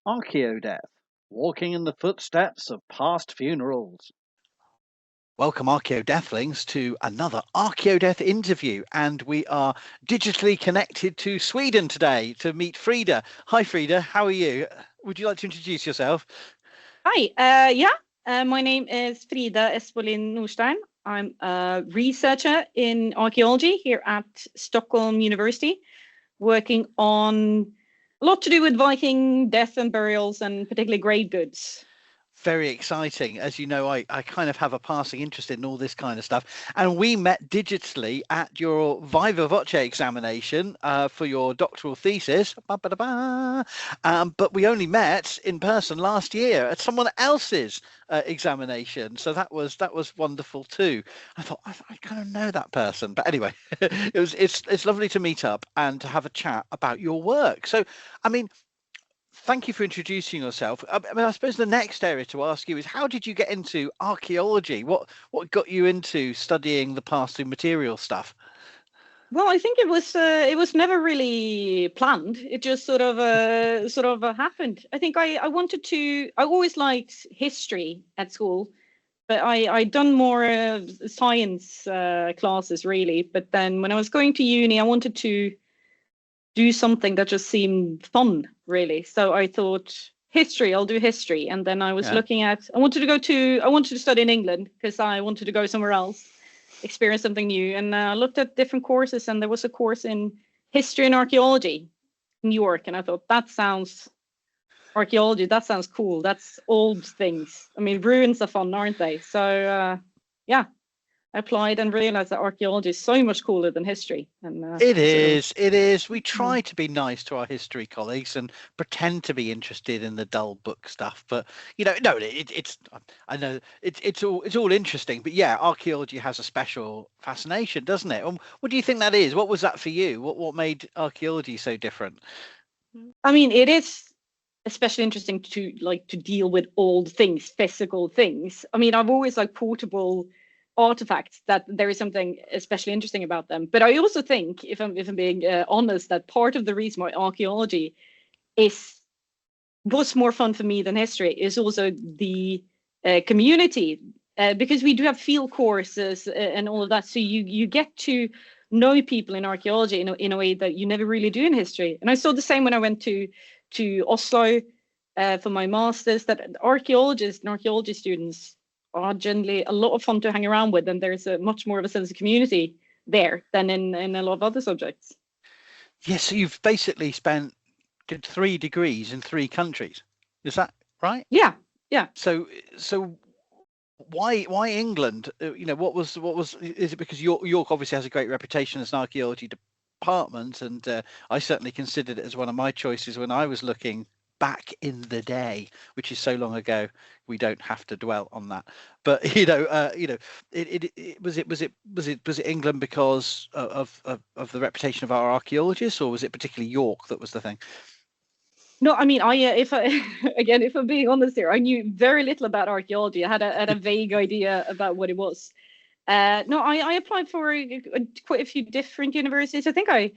Archaeodeath, walking in the footsteps of past funerals. Welcome, Archaeodeathlings, to another Archaeodeath interview. And we are digitally connected to Sweden today to meet Frida. Hi, Frida. How are you? Would you like to introduce yourself? Hi. My name is Frida Espolin Norstein. I'm a researcher in archaeology here at Stockholm University, working on a lot to do with Viking death and burials, and particularly grave goods. Very exciting. As you know, I kind of have a passing interest in all this kind of stuff. And we met digitally at your Viva Voce examination for your doctoral thesis. But we only met in person last year at someone else's examination. So that was wonderful too. I thought I kind of know that person. But anyway, it's lovely to meet up and to have a chat about your work. So, I mean, thank you for introducing yourself. I suppose the next area to ask you is, how did you get into archaeology? What got you into studying the past through material stuff? Well, I think it was never really planned. It just sort of happened. I think I always liked history at school, but I'd done more science classes really. But then when I was going to uni, I wanted to do something that just seemed fun, really. So I thought, I'll do history. And then I was looking at, I wanted to study in England because I wanted to go somewhere else, experience something new. And I looked at different courses, and there was a course in history and archaeology in New York. And I thought, archaeology, that sounds cool. That's old things. I mean, ruins are fun, aren't they? So I applied and realized that archaeology is so much cooler than history. And it is. We try to be nice to our history colleagues and pretend to be interested in the dull book stuff. But I know it's all interesting. But yeah, archaeology has a special fascination, doesn't it? What do you think that is? What was that for you? What made archaeology so different? I mean, it is especially interesting to deal with old things, physical things. I mean, I've always liked portable artifacts, that there is something especially interesting about them. But I also think, if I'm being honest, that part of the reason why archaeology was more fun for me than history is also the community, because we do have field courses and all of that. So you get to know people in archaeology in a way that you never really do in history. And I saw the same when I went to Oslo for my master's, that archaeologists and archaeology students are generally a lot of fun to hang around with, and there's a much more of a sense of community there than in a lot of other subjects. Yes, so you've basically did 3 degrees in 3 countries. Is that right? Yeah. So why England? What was? Is it because York obviously has a great reputation as an archaeology department, and I certainly considered it as one of my choices when I was looking back in the day, which is so long ago we don't have to dwell on that. But was it England because of the reputation of our archaeologists, or was it particularly York that was the thing? No, I mean, if I'm being honest here, I knew very little about archaeology. I had a vague idea about what it was. No, I applied for quite a few different universities. I think I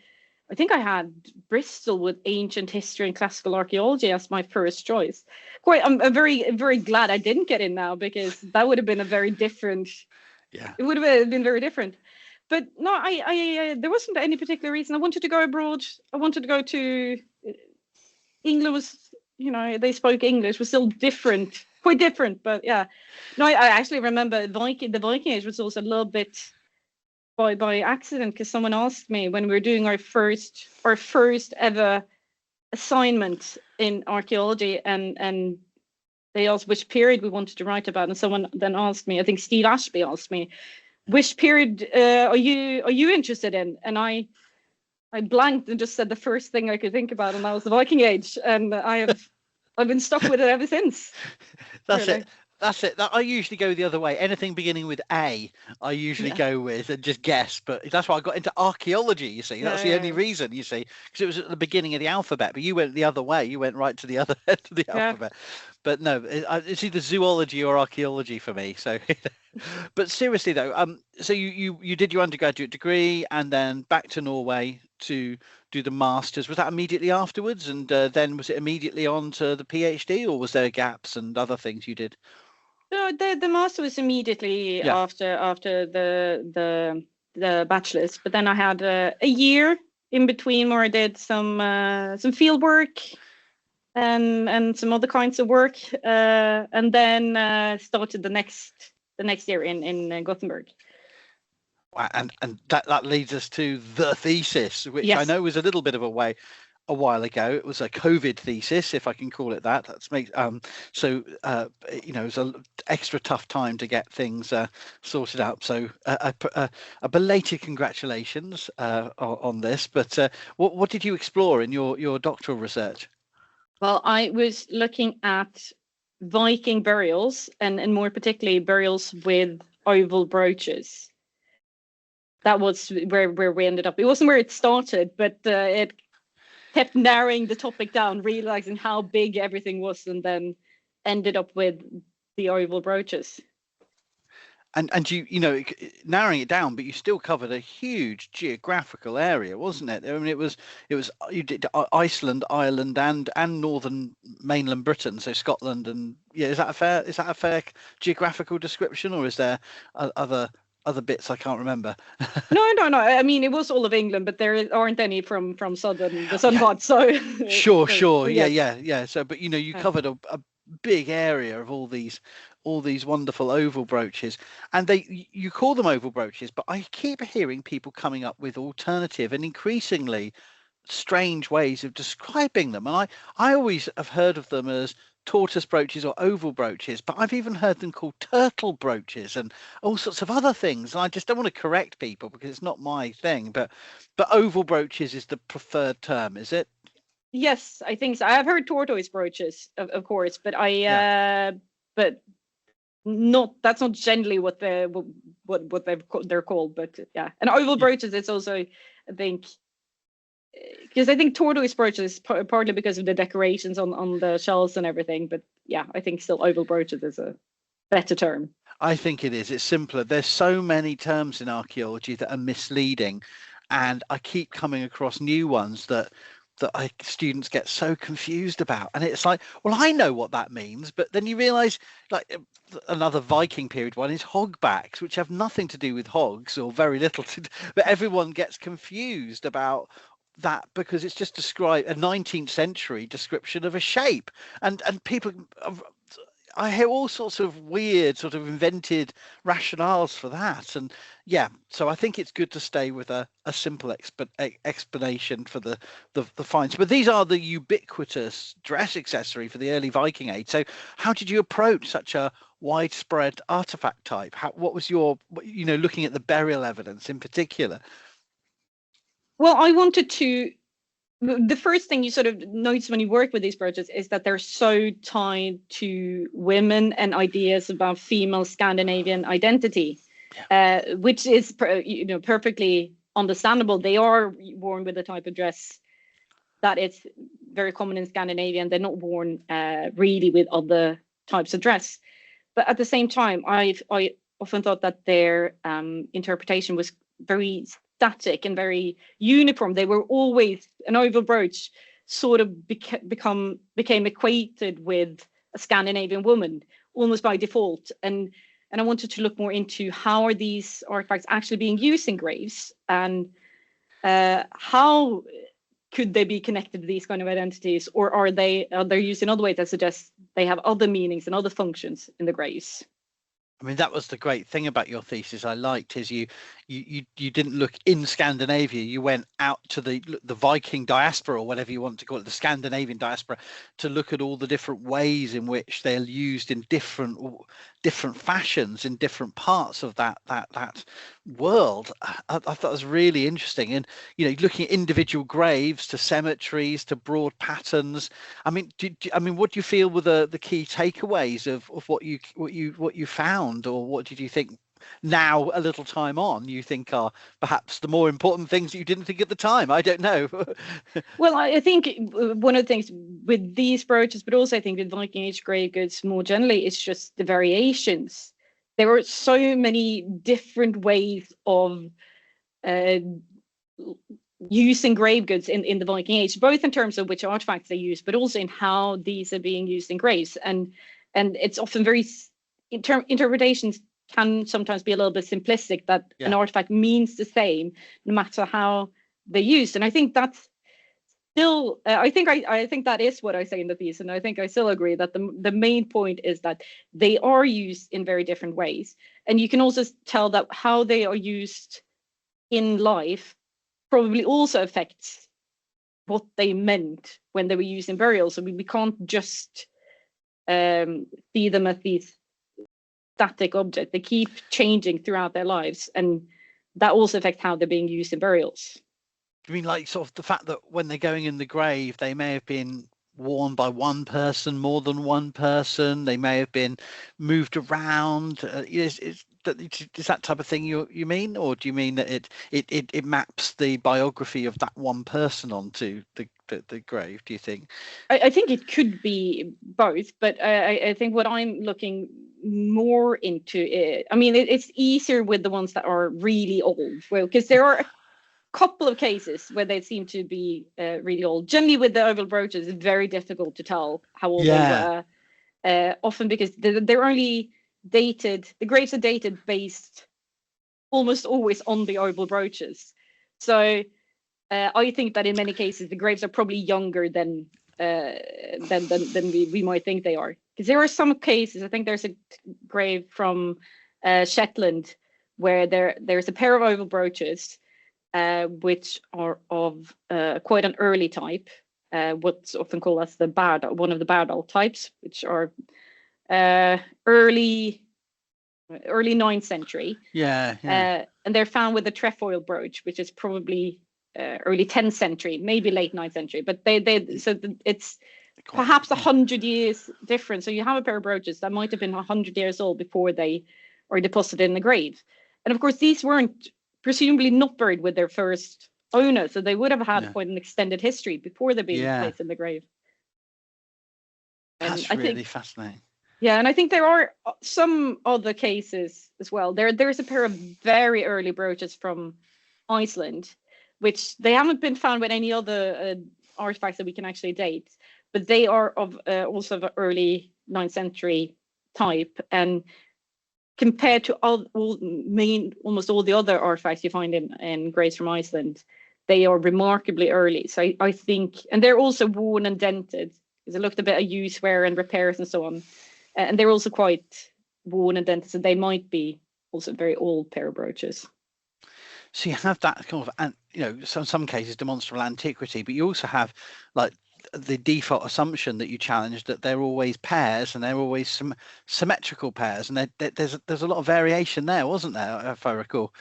had Bristol with ancient history and classical archaeology as my first choice. I'm very, very glad I didn't get in now, because that would have been a very different. Yeah. It would have been very different. But no, I there wasn't any particular reason. I wanted to go abroad. I wanted to go to England. Was, they spoke English, was still quite different. But yeah, no, I actually remember the Viking Age was also a little bit by accident, because someone asked me when we were doing our first ever assignment in archaeology, and they asked which period we wanted to write about, and someone then asked me, I think Steve Ashby asked me, which period are you interested in? And I blanked and just said the first thing I could think about, and that was the Viking Age, and I've been stuck with it ever since. That's really. That's it. I usually go the other way. Anything beginning with A, I usually go with and just guess. But that's why I got into archaeology, you see. That's the only reason, you see, because it was at the beginning of the alphabet. But you went the other way. You went right to the other end of the alphabet. But no, it's either zoology or archaeology for me. So, but seriously though, so you did your undergraduate degree and then back to Norway to do the masters. Was that immediately afterwards, and then was it immediately on to the PhD, or was there gaps and other things you did? No, the master was immediately after the bachelor's, but then I had a year in between where I did some field work and some other kinds of work, and then started the next year in Gothenburg. And that leads us to the thesis, which Yes. I know was a little bit of a while ago. It was a COVID thesis, if I can call it that. That's so you know, it was an extra tough time to get things sorted out. So a belated congratulations on this. But what did you explore in your doctoral research? Well, I was looking at Viking burials and more particularly burials with oval brooches. That was where we ended up. It wasn't where it started, but it kept narrowing the topic down, realizing how big everything was, and then ended up with the oval brooches. And you know, narrowing it down, but you still covered a huge geographical area, wasn't it? I mean, it was you did Iceland, Ireland, and northern mainland Britain, so Scotland, and yeah, is that a fair geographical description, or is there other bits I can't remember? No. I mean, it was all of England, but there aren't any from the southern part. So sure, yes. yeah. So, but you know, you covered a big area of all these wonderful oval brooches, and you call them oval brooches, but I keep hearing people coming up with alternative and increasingly strange ways of describing them, and I always have heard of them as tortoise brooches or oval brooches, but I've even heard them called turtle brooches and all sorts of other things, and I just don't want to correct people because it's not my thing, but oval brooches is the preferred term, is it? Yes, I think so. I've heard tortoise brooches, of course, but but not, that's not generally what they're called. But yeah, and oval brooches, it's also, I think, because I think tortoise brooches partly because of the decorations on the shells and everything. But yeah, I think still oval brooches is a better term. I think it is. It's simpler. There's so many terms in archaeology that are misleading, and I keep coming across new ones that students get so confused about, and it's like, well, I know what that means, but then you realize, like, another Viking period one is hogbacks, which have nothing to do with hogs or very little to do, but everyone gets confused about that because it's just a 19th century description of a shape, and people, I hear all sorts of weird sort of invented rationales for that. And yeah, so I think it's good to stay with a simple explanation for the finds. But these are the ubiquitous dress accessory for the early Viking Age. So how did you approach such a widespread artifact type? What was your, you know, looking at the burial evidence in particular? Well, I wanted to, the first thing you sort of notice when you work with these projects is that they're so tied to women and ideas about female Scandinavian identity, which is, you know, perfectly understandable. They are worn with a type of dress that is very common in Scandinavia, and they're not worn really with other types of dress. But at the same time, I often thought that their interpretation was very static and very uniform. They were always, an oval brooch sort of became equated with a Scandinavian woman almost by default. And I wanted to look more into how are these artifacts actually being used in graves, and how could they be connected to these kind of identities, or are they used in other ways that suggest they have other meanings and other functions in the graves? I mean, that was the great thing about your thesis I liked, is you didn't look in Scandinavia, you went out to the Viking diaspora, or whatever you want to call it, the Scandinavian diaspora, to look at all the different ways in which they're used in different fashions in different parts of that world. I thought it was really interesting. And you know, looking at individual graves to cemeteries to broad patterns. I mean, what do you feel were the key takeaways of what you found, or what did you think now, a little time on, you think are perhaps the more important things that you didn't think at the time? I don't know. Well, I think one of the things with these brooches, but also I think with Viking Age grave goods more generally, it's just the variations. There are so many different ways of using grave goods in the Viking Age, both in terms of which artifacts they use, but also in how these are being used in graves. And it's often very interpretations can sometimes be a little bit simplistic, that an artifact means the same no matter how they're used. And I think that's still I think that is what I say in the piece, and I think I still agree that the main point is that they are used in very different ways, and you can also tell that how they are used in life probably also affects what they meant when they were used in burial. So we can't just see them as these static objects. They keep changing throughout their lives, and that also affects how they're being used in burials. I mean, like sort of the fact that when they're going in the grave, they may have been worn by one person, more than one person. They may have been moved around. Is that type of thing you mean, or do you mean that it maps the biography of that one person onto the grave? Do you think? I think it could be both, but I think what I'm looking more into it's easier with the ones that are really old, well, because there are a couple of cases where they seem to be really old. Generally, with the oval brooches, it's very difficult to tell how old they were. Often because they're only dated. The graves are dated based almost always on the oval brooches. So I think that in many cases the graves are probably younger than we might think they are. Because there are some cases. I think there's a grave from Shetland where there's a pair of oval brooches, which are of quite an early type, what's often called as one of the Bardal types, which are early 9th century. And they're found with a trefoil brooch, which is probably early 10th century, maybe late 9th century. But it's perhaps 100 years difference. So you have a pair of brooches that might have been 100 years old before they are deposited in the grave. And of course, these weren't presumably not buried with their first owner, so they would have had quite an extended history before they're being placed in the grave. That's really fascinating. Yeah, and I think there are some other cases as well. There's a pair of very early brooches from Iceland, which they haven't been found with any other artifacts that we can actually date, but they are of also of early 9th century type, and compared to almost all the other artifacts you find in graves from Iceland, they are remarkably early. So I think, and they're also worn and dented, because it looked a bit of use, wear and repairs and so on. And they're also quite worn and dented, so they might be also very old pair of brooches. So you have that kind of, and some cases demonstrable antiquity, but you also have like the default assumption that you challenge, that they're always pairs and they're always some symmetrical pairs, and there's a lot of variation there, wasn't there, if I recall?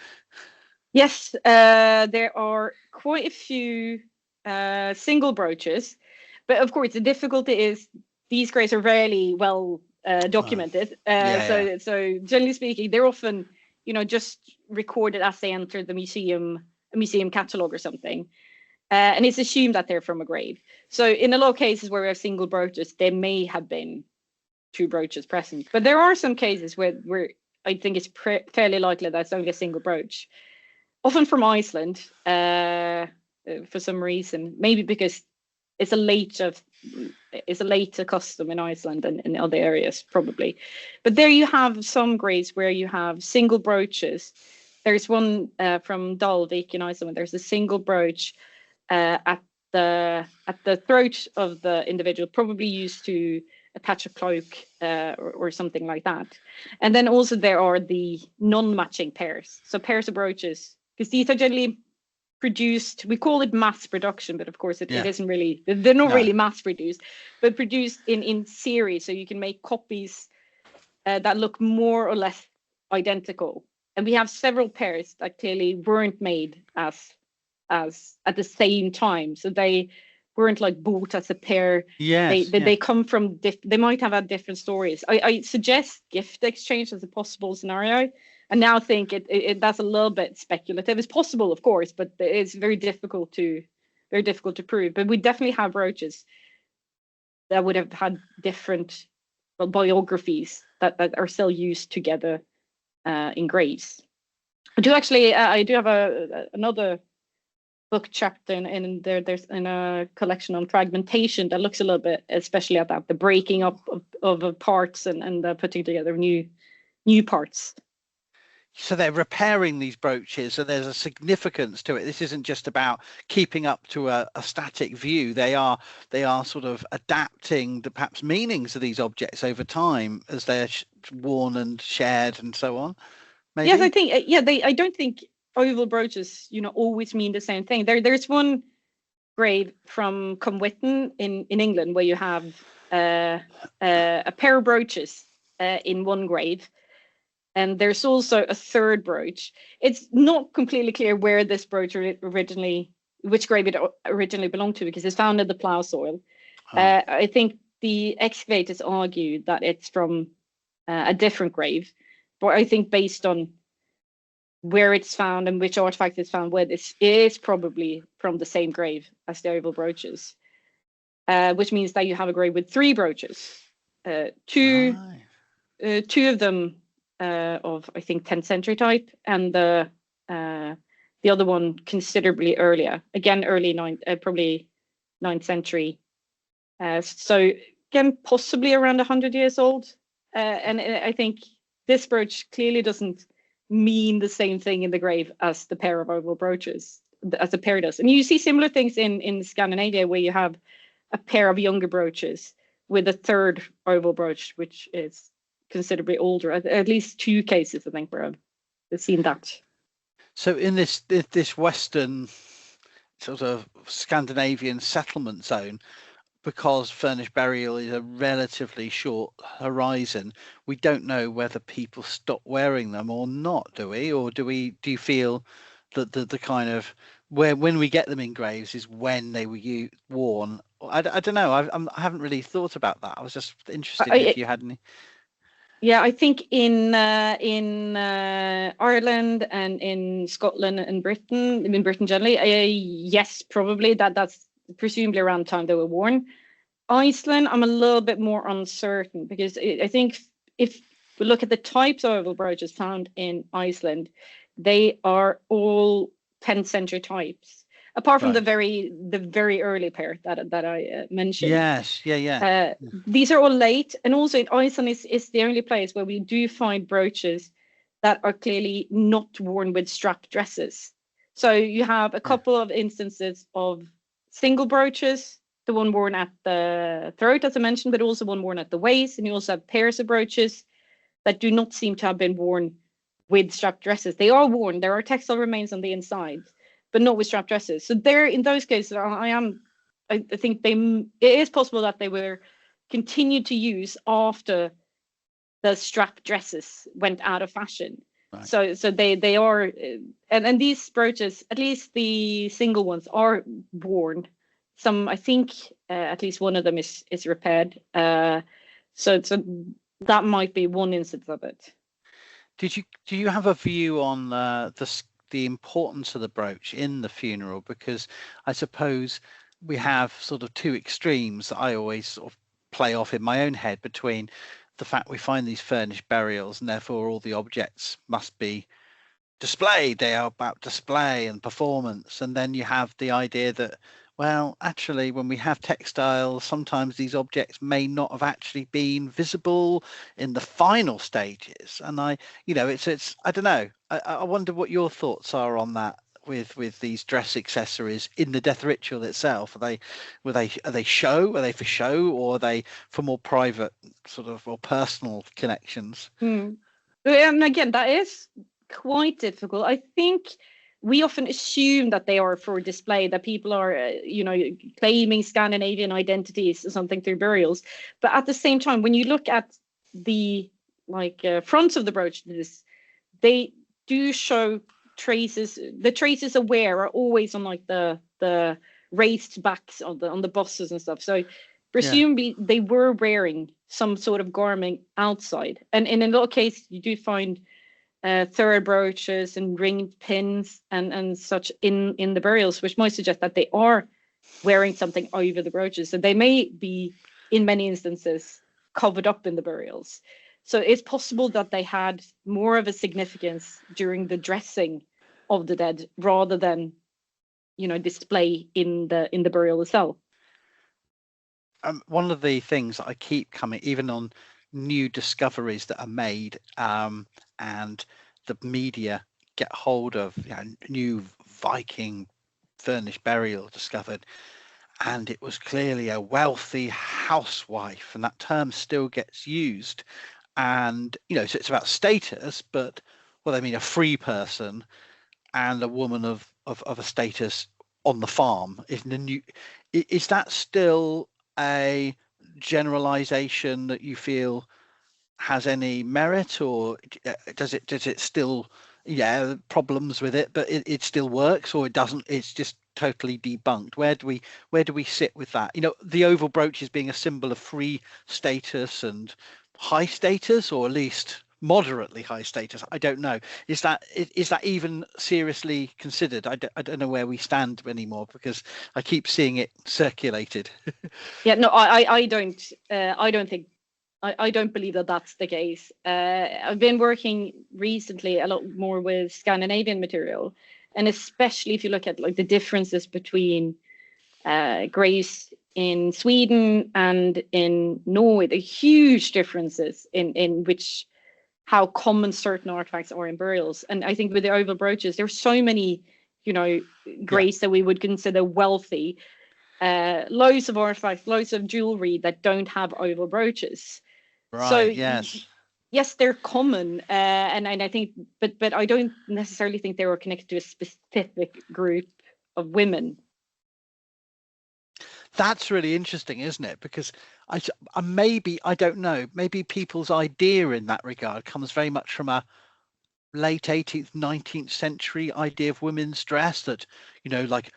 Yes, there are quite a few single brooches, but of course the difficulty is these graves are rarely well documented. So generally speaking, they're often just recorded as they enter the museum catalogue or something. And it's assumed that they're from a grave. So in a lot of cases where we have single brooches, there may have been two brooches present. But there are some cases where I think it's fairly likely that it's only a single brooch. Often from Iceland, for some reason, maybe because it's a later custom in Iceland and in other areas, probably. But there you have some graves where you have single brooches. There's one from Dalvik in Iceland. There's a single brooch at the throat of the individual, probably used to attach a cloak or something like that. And then also there are the non-matching pairs. So pairs of brooches, because these are generally produced, we call it mass production, but of course it isn't really, they're not really mass produced, but produced in series. So you can make copies that look more or less identical. And we have several pairs that clearly weren't made as at the same time, so they weren't like bought as a pair. They come from they might have had different stories. I suggest gift exchange as a possible scenario, and now think that's a little bit speculative. It's possible, of course, but it's very difficult to prove. But we definitely have brooches that would have had different biographies that are still used together in graves. I do have another book chapter there's in a collection on fragmentation that looks a little bit, especially at that, the breaking up of parts and putting together new parts. So they're repairing these brooches, so there's a significance to it. This isn't just about keeping up to a static view. They are sort of adapting the perhaps meanings of these objects over time as they're worn and shared and so on. Maybe? Yes, I think I don't think oval brooches always mean the same thing. There's one grave from Cumwitten in England where you have a pair of brooches in one grave. And there's also a third brooch. It's not completely clear where this brooch which grave it originally belonged to, because it's found in the plough soil. Oh. I think the excavators argue that it's from a different grave, but I think based on where it's found and which artifact it's found with, it is probably from the same grave as the oval brooches, which means that you have a grave with three brooches, two of them of I think 10th century type, and the other one considerably earlier, again probably 9th century. So again, possibly around 100 years old. And I think this brooch clearly doesn't mean the same thing in the grave as the pair of oval brooches, as the pair does. And you see similar things in Scandinavia, where you have a pair of younger brooches with a third oval brooch, which is considerably older. At least two cases, I think, where I've seen that. So in this western sort of Scandinavian settlement zone, because furnished burial is a relatively short horizon, we don't know whether people stop wearing them or not, do we? Or do you feel that the kind of when we get them in graves is when they were worn? I don't know. I haven't really thought about that. I was just interested if you had any. Yeah, I think in Ireland and in Scotland and Britain generally, yes, probably that's presumably around the time they were worn. Iceland, I'm a little bit more uncertain, because I think if we look at the types of oval brooches found in Iceland, they are all 10th century types, apart from the very early pair that I mentioned. Yes, yeah. These are all late, and also Iceland is the only place where we do find brooches that are clearly not worn with strap dresses. So you have a couple of instances of single brooches, the one worn at the throat, as I mentioned, but also one worn at the waist, and you also have pairs of brooches that do not seem to have been worn with strap dresses. They are worn. There are textile remains on the inside, but not with strap dresses. So there, in those cases, I think it is possible that they were continued to use after the strap dresses went out of fashion. Right. So they are, and these brooches, at least the single ones, are worn. Some, I think, at least one of them is repaired. So that might be one instance of it. Do you have a view on the importance of the brooch in the funeral? Because I suppose we have sort of two extremes that I always sort of play off in my own head, between the fact we find these furnished burials and therefore all the objects must be displayed. They are about display and performance. And then you have the idea that, well, actually, when we have textiles, sometimes these objects may not have actually been visible in the final stages. And it's I don't know. I wonder what your thoughts are on that with these dress accessories in the death ritual itself. Are they for show, or are they for more private sort of or personal connections? And again, that is quite difficult. I think we often assume that they are for display, that people are, claiming Scandinavian identities or something through burials. But at the same time, when you look at the fronts of the brooches, they do show traces. The traces of wear are always on the raised backs on the bosses and stuff. So presumably they were wearing some sort of garment outside. And in a lot of cases, you do find third brooches and ringed pins and such in the burials, which might suggest that they are wearing something over the brooches. So they may be, in many instances, covered up in the burials. So it's possible that they had more of a significance during the dressing of the dead rather than display in the burial itself. One of the things that I keep coming, even on new discoveries that are made, and the media get hold of, new Viking furnished burial discovered, and it was clearly a wealthy housewife, and that term still gets used, and so it's about status, but I mean a free person and a woman of a status on the farm. Is that still a generalization that you feel has any merit, or does it still, problems with it, but it still works, or it doesn't? It's just totally debunked. Where do we sit with that? The oval brooches being a symbol of free status and high status, or at least moderately high status. I don't know. Is that even seriously considered? I don't know where we stand anymore, because I keep seeing it circulated. Yeah, no, I don't think, I don't believe that that's the case. I've been working recently a lot more with Scandinavian material, and especially if you look at like the differences between graves in Sweden and in Norway, the huge differences in how common certain artifacts are in burials. And I think with the oval brooches, there's so many, graves that we would consider wealthy, loads of artifacts, loads of jewelry that don't have oval brooches. Right. So yes, they're common, and I think, but I don't necessarily think they were connected to a specific group of women. That's really interesting, isn't it? Because I don't know, maybe people's idea in that regard comes very much from a late 18th, 19th century idea of women's dress, that, like,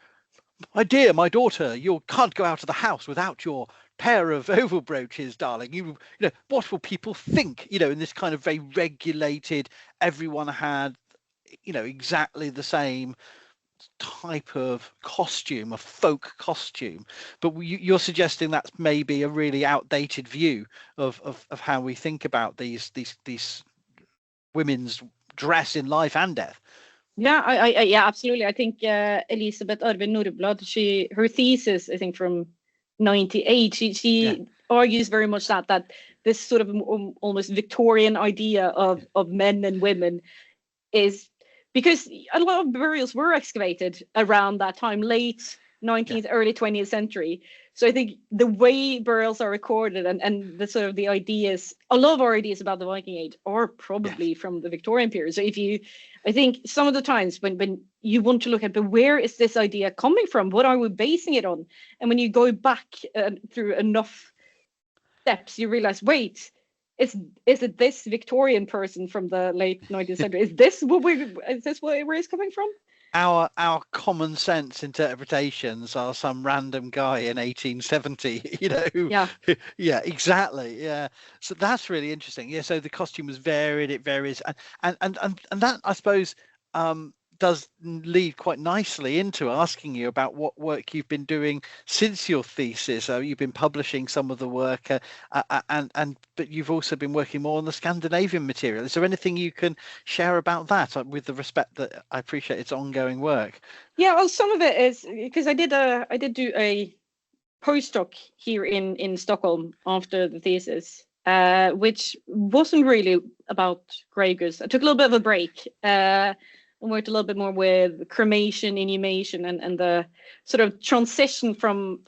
my dear, my daughter, you can't go out of the house without your pair of oval brooches, darling. You know, what will people think? In this kind of very regulated, everyone had, exactly the same type of costume, a folk costume. But you're suggesting that's maybe a really outdated view of how we think about these women's dress in life and death. Yeah, yeah, absolutely. I think Elisabeth Arve Nordblad, her thesis, I think from 98, she argues very much that this sort of almost Victorian idea of men and women is because a lot of burials were excavated around that time, late 19th, early 20th century. So I think the way burials are recorded and the sort of the ideas, a lot of our ideas about the Viking Age are probably from the Victorian period. So I think some of the times when you want to look at, but where is this idea coming from? What are we basing it on? And when you go back through enough steps, you realize, wait, is it this Victorian person from the late 19th century? Is this where it's coming from? Our common sense interpretations are some random guy in 1870, Yeah, exactly. Yeah. So that's really interesting. Yeah. So the costume was varied, it varies. And that, I suppose, does lead quite nicely into asking you about what work you've been doing since your thesis. You've been publishing some of the work, but you've also been working more on the Scandinavian material. Is there anything you can share about that, with the respect that I appreciate it's ongoing work? Yeah, well, some of it is because I did do a postdoc here in Stockholm after the thesis, which wasn't really about grey goods. I took a little bit of a break. And worked a little bit more with cremation, inhumation, and the sort of transition from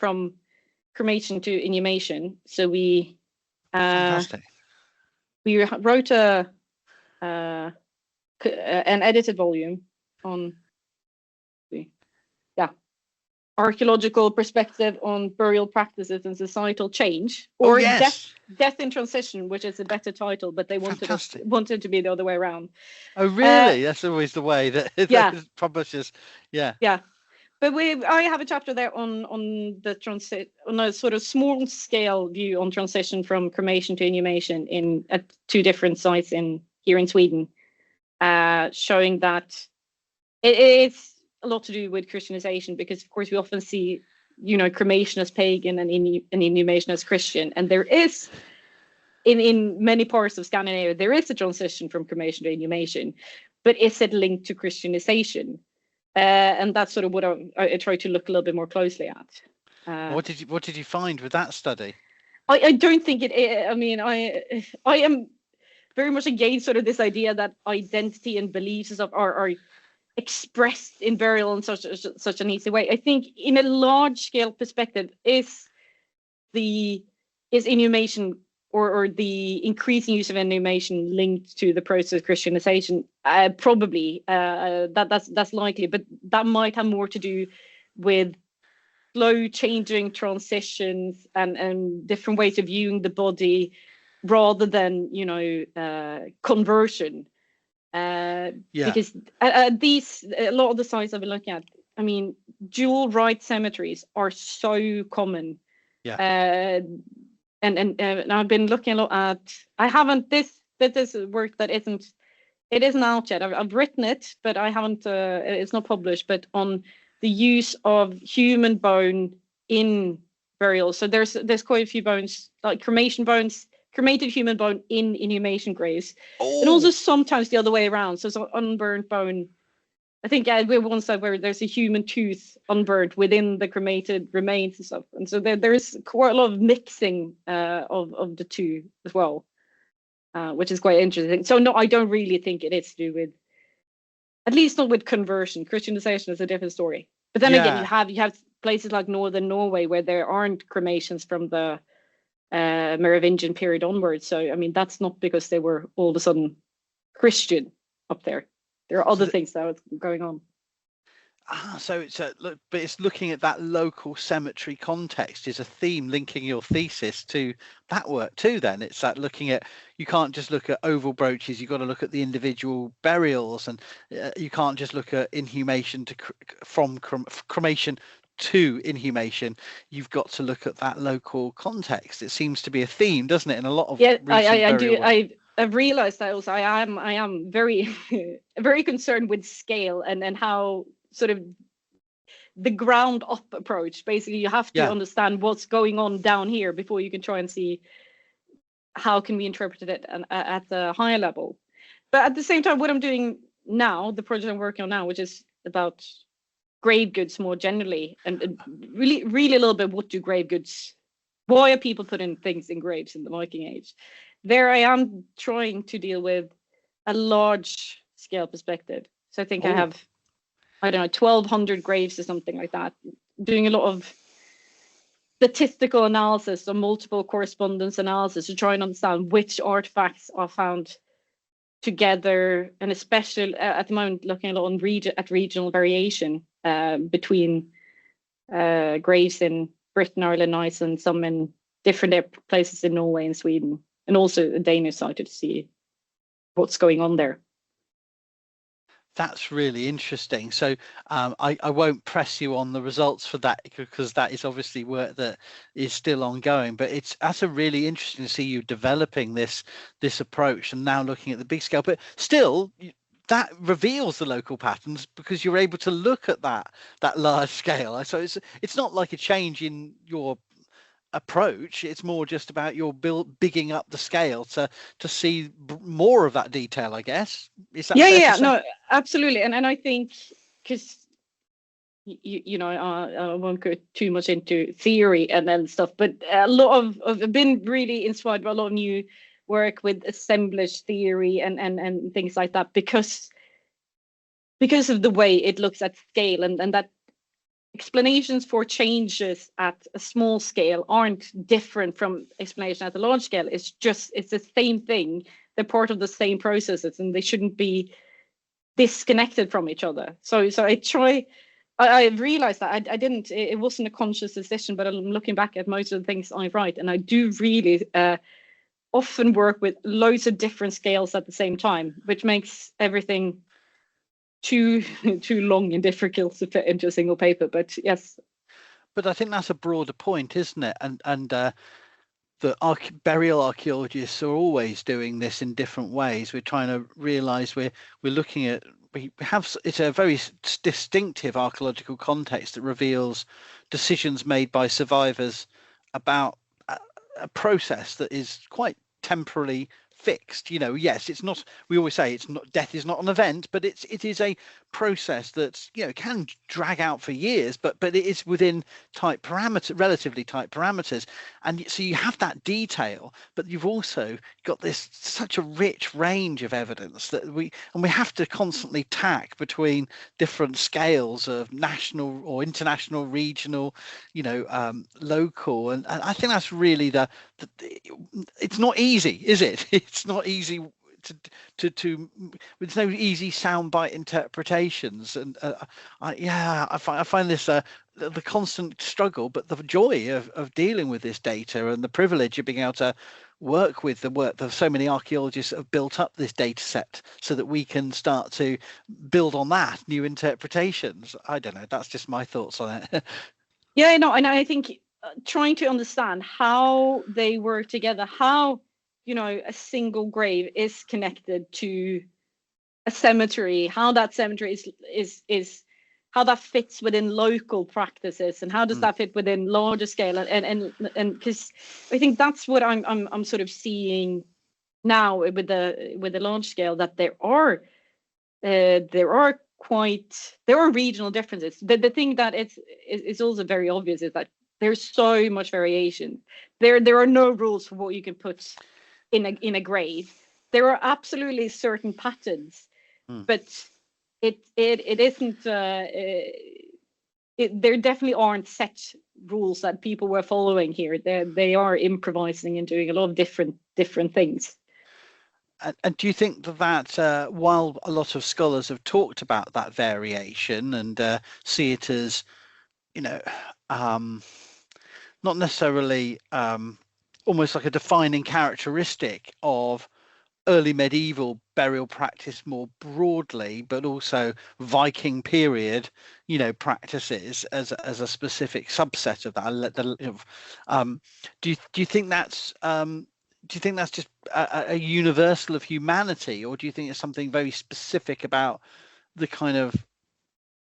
cremation to inhumation. So we wrote an edited volume on archaeological perspective on burial practices and societal change, or death in transition, which is a better title, but they wanted to be the other way around. Oh, really? That's always the way that publishers. Yeah. But I have a chapter there on a sort of small scale view on transition from cremation to inhumation at two different sites here in Sweden, showing that it's a lot to do with Christianization, because of course we often see, cremation as pagan and inhumation as Christian, and there is in many parts of Scandinavia there is a transition from cremation to inhumation, but is it linked to Christianization? And that's sort of what I try to look a little bit more closely at. What did you find with that study? I don't think I mean, I am very much against sort of this idea that identity and beliefs are expressed in burial in such an easy way. I think in a large scale perspective is inhumation or the increasing use of inhumation linked to the process of Christianization? Probably that's likely, but that might have more to do with slow changing transitions and different ways of viewing the body rather than conversion. Because a lot of the sites I've been looking at, I mean, dual right cemeteries are so common. And I've been looking a lot at. I haven't this is work that isn't out yet. I've written it, but I haven't. It's not published. But on the use of human bone in burial. So there's quite a few bones, like cremation bones, cremated human bone in inhumation graves, and also sometimes the other way around. So it's unburned bone. I think we're one side where there's a human tooth unburned within the cremated remains and stuff, and so there is quite a lot of mixing of the two as well, which is quite interesting. So no, I don't really think it is to do with, at least not with conversion. Christianization is a different story. But then again, you have places like northern Norway where there aren't cremations from the Merovingian period onwards. So I mean, that's not because they were all of a sudden Christian up there. There are other things that are going on. So it's looking at that local cemetery context is a theme linking your thesis to that work too. Then it's that looking at, you can't just look at oval brooches. You've got to look at the individual burials, and you can't just look at inhumation from cremation to inhumation. You've got to look at that local context. It seems to be a theme, doesn't it, in a lot of I do. I've realized that also. I am very very concerned with scale and how sort of the ground up approach. Basically, you have to understand what's going on down here before you can try and see how can we interpret it at the higher level. But at the same time, what I'm doing now, the project I'm working on now, which is about grave goods more generally, and really a little bit, what do grave goods, why are people putting things in graves in the Viking Age? There I am trying to deal with a large scale perspective. So I think I have, I don't know, 1,200 graves or something like that, doing a lot of statistical analysis or multiple correspondence analysis to try and understand which artifacts are found together, and especially at the moment looking a lot on regional variation between graves in Britain, Ireland, Iceland, some in different places in Norway and Sweden, and also a Danish site to see what's going on there. That's really interesting. So I won't press you on the results for that, because that is obviously work that is still ongoing. But that's a really interesting to see you developing this approach and now looking at the big scale. But still, that reveals the local patterns because you're able to look at that large scale. So it's not like a change in your approach. It's more just about your bigging up the scale to see more of that detail, I guess. Is that no, absolutely. And I think, because I won't go too much into theory and then stuff, but a lot of I've been really inspired by a lot of new work with assemblage theory and things like that, because of the way it looks at scale, and that explanations for changes at a small scale aren't different from explanation at a large scale. It's the same thing. They're part of the same processes, and they shouldn't be disconnected from each other. So I realized that I didn't, it wasn't a conscious decision, but I'm looking back at most of the things I write, and I do really often work with loads of different scales at the same time, which makes everything too long and difficult to fit into a single paper. But yes, but I think that's a broader point, isn't it? And the burial archaeologists are always doing this in different ways. We're trying to realize we're looking at, it's a very distinctive archaeological context that reveals decisions made by survivors about a process that is quite temporally fixed. Yes, it's not. We always say it's not. Death is not an event, but it is a process that's can drag out for years, but it is within relatively tight parameters, and so you have that detail, but you've also got such a rich range of evidence that we have to constantly tack between different scales of national or international, regional, local, and I think that's really it's not easy, is it? It's not easy to there's no easy soundbite interpretations, and I find this the constant struggle, but the joy of dealing with this data and the privilege of being able to work with the work that so many archaeologists have built up this data set so that we can start to build on that new interpretations. I don't know, that's just my thoughts on it. Yeah, no, and I think trying to understand how they work together, how a single grave is connected to a cemetery, how that cemetery is how that fits within local practices, and how does that fit within larger scale, and because I think that's what I'm sort of seeing now with the large scale, that there are regional differences. The thing that is also very obvious is that there's so much variation. There are no rules for what you can put in a grave. There are absolutely certain patterns, but it isn't. There definitely aren't set rules that people were following here. They are improvising and doing a lot of different things. And do you think that while a lot of scholars have talked about that variation and see it as, not necessarily almost like a defining characteristic of early medieval burial practice more broadly, but also Viking period, practices as a specific subset of that? Do you think that's just a universal of humanity, or do you think it's something very specific about the kind of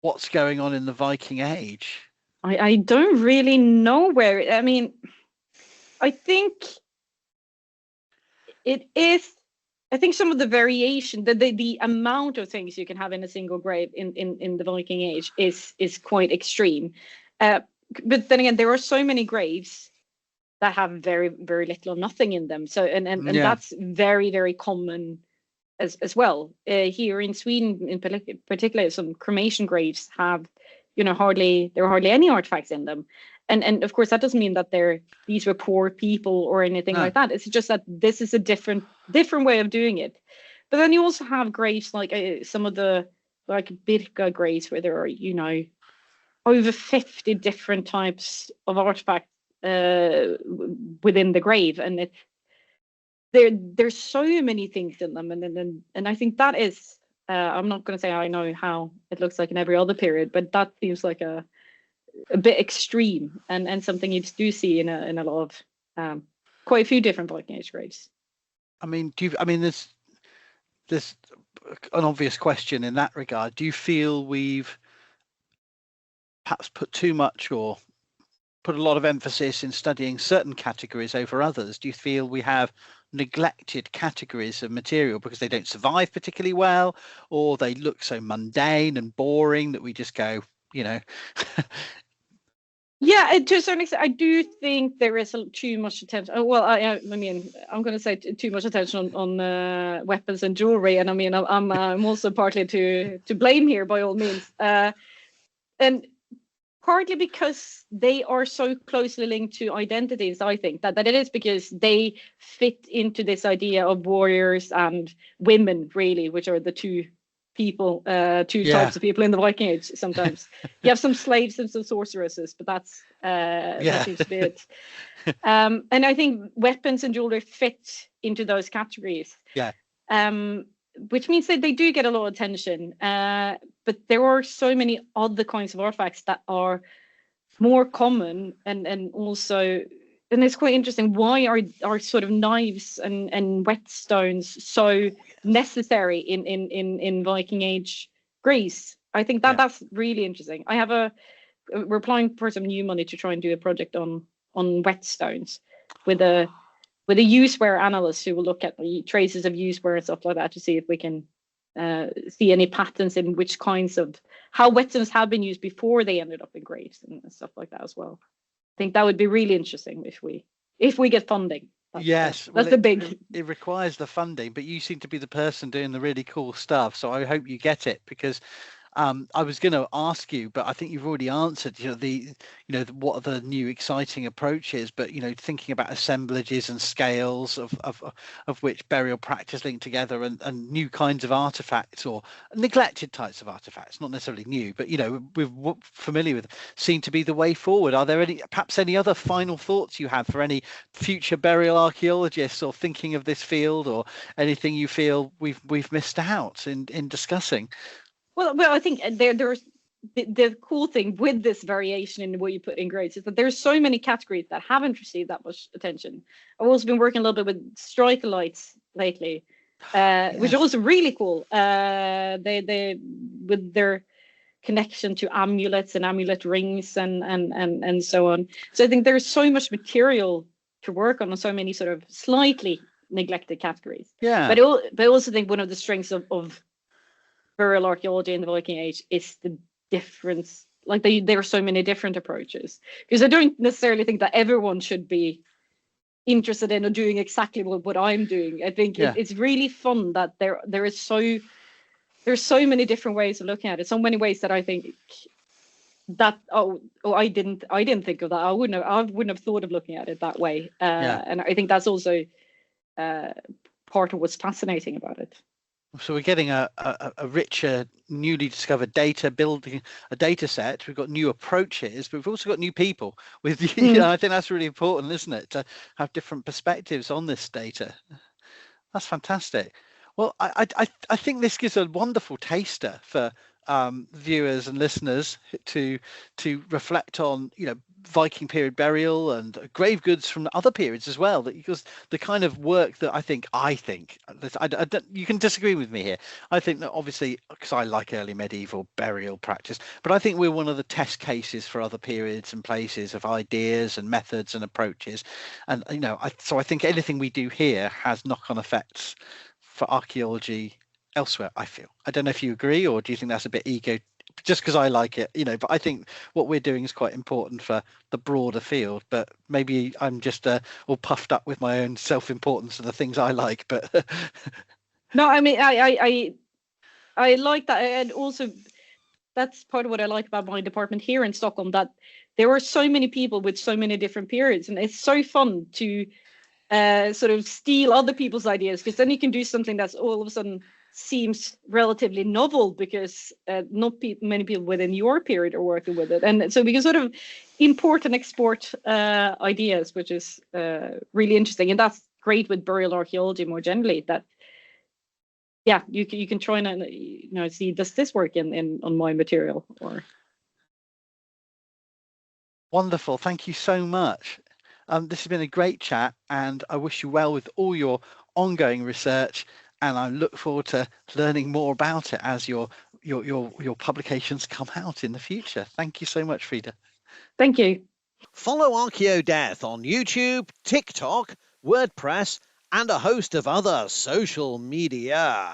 what's going on in the Viking Age? I don't really know where. I mean, I think it is. I think some of the variation, the amount of things you can have in a single grave in the Viking Age is quite extreme. But then again, there are so many graves that have very, very little or nothing in them. So and that's very, very common as well. Here in Sweden, in particular, some cremation graves have there are hardly any artifacts in them. And of course, that doesn't mean that these were poor people or anything like that. It's just that this is a different way of doing it. But then you also have graves like some of the Birka graves where there are over 50 different types of artifacts within the grave, and there's so many things in them, and I think that is I'm not going to say I know how it looks like in every other period, but that seems like a bit extreme and something you do see in a lot of quite a few different Viking Age graves. I mean, there's an obvious question in that regard. Do you feel we've perhaps put too much or put a lot of emphasis in studying certain categories over others? Do you feel we have neglected categories of material because they don't survive particularly well, or they look so mundane and boring that we just go, Yeah, to a certain extent, I do think there is too much attention. Oh, well, I mean, I'm going to say too much attention on weapons and jewelry, and I mean, I'm also partly to blame here by all means, and partly because they are so closely linked to identities. I think that it is because they fit into this idea of warriors and women, really, which are the two types of people in the Viking Age. Sometimes you have some slaves and some sorceresses, but that seems to be it. And I think weapons and jewelry fit into those categories. Which means that they do get a lot of attention. But there are so many other kinds of artifacts that are more common and also. And it's quite interesting. Why are sort of knives and whetstones so necessary in Viking Age Greece? I think that's really interesting. We're applying for some new money to try and do a project on whetstones with a with a use wear analyst who will look at the traces of use wear and stuff like that to see if we can see any patterns in which kinds of how wetstones have been used before they ended up in graves and stuff like that as well. I think that would be really interesting if we get funding. Yes, that's the big. It requires the funding, but you seem to be the person doing the really cool stuff. So I hope you get it, because I was going to ask you, but I think you've already answered. What are the new exciting approaches? But thinking about assemblages and scales of which burial practice linked together, and new kinds of artifacts or neglected types of artifacts, not necessarily new, but we're familiar with, seem to be the way forward. Are there perhaps any other final thoughts you have for any future burial archaeologists or thinking of this field, or anything you feel we've missed out in discussing? Well, I think there's the cool thing with this variation in what you put in grades is that there's so many categories that haven't received that much attention. I've also been working a little bit with strikolites lately, which is also really cool. They with their connection to amulets and amulet rings and so on. So I think there's so much material to work on so many sort of slightly neglected categories. Yeah. But I also think one of the strengths of burial archaeology in the Viking Age is the difference. Like there are so many different approaches, because I don't necessarily think that everyone should be interested in or doing exactly what I'm doing. I think it's really fun that there's so many different ways of looking at it. So many ways that I think that I didn't think of that. I wouldn't have thought of looking at it that way. And I think that's also part of what's fascinating about it. So we're getting a richer, newly discovered data, building a data set. We've got new approaches, but we've also got new people with I think that's really important, isn't it, to have different perspectives on this data. That's fantastic. Well, I think this gives a wonderful taster for viewers and listeners to reflect on Viking period burial and grave goods from other periods as well, because the kind of work that I think you can disagree with me here. I think that obviously, because I like early medieval burial practice, but I think we're one of the test cases for other periods and places of ideas and methods and approaches, and so I think anything we do here has knock-on effects for archaeology elsewhere. I don't know if you agree, or do you think that's a bit ego, just because I like it, but I think what we're doing is quite important for the broader field. But maybe I'm just all puffed up with my own self-importance and the things I like. But no, I mean, I like that, and also that's part of what I like about my department here in Stockholm, that there are so many people with so many different periods, and it's so fun to sort of steal other people's ideas, because then you can do something that's all of a sudden seems relatively novel, because not many people within your period are working with it, and so we can sort of import and export ideas, which is really interesting. And that's great with burial archaeology more generally, that you can try and see, does this work on my material? Or wonderful, thank you so much. This has been a great chat, and I wish you well with all your ongoing research, and I look forward to learning more about it as your publications come out in the future. Thank you so much, Frida. Thank you. Follow Archaeodeath on YouTube, TikTok, WordPress, and a host of other social media.